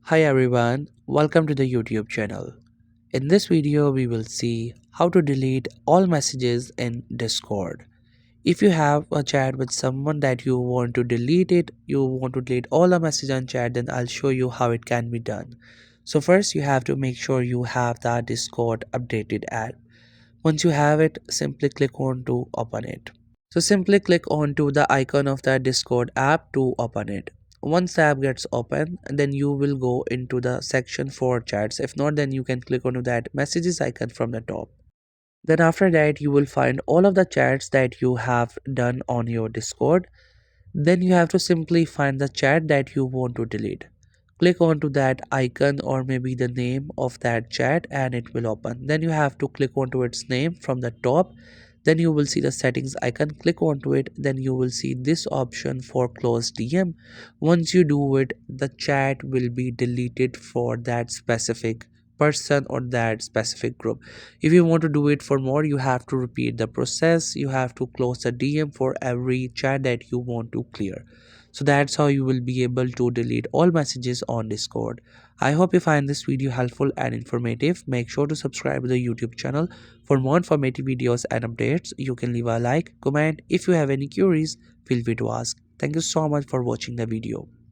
Hi everyone, welcome to the YouTube channel. In this video, we will see how to delete all messages in Discord. If you have a chat with someone that you want to delete it, you want to delete all the messages on chat, then I'll show you how it can be done. So first you have to make sure you have the Discord updated app. Once you have it, simply click on to open it. So simply click onto the icon of the Discord app to open it. Once the app gets open, then you will go into the section for chats. If not, then you can click onto that messages icon from the top. Then after that, you will find all of the chats that you have done on your Discord. Then you have to simply find the chat that you want to delete. Click onto that icon or maybe the name of that chat and it will open. Then you have to click onto its name from the top. Then you will see the settings icon. Click onto it. Then you will see this option for close DM. Once you do it, the chat will be deleted for that specific person or that specific group. If you want to do it for more, you have to repeat the process. You have to close the DM for every chat that you want to clear. So that's how you will be able to delete all messages on Discord. I hope you find this video helpful and informative. Make sure to subscribe to the YouTube channel for more informative videos and updates. You can leave a like, comment. If you have any queries, feel free to ask. Thank you so much for watching the video.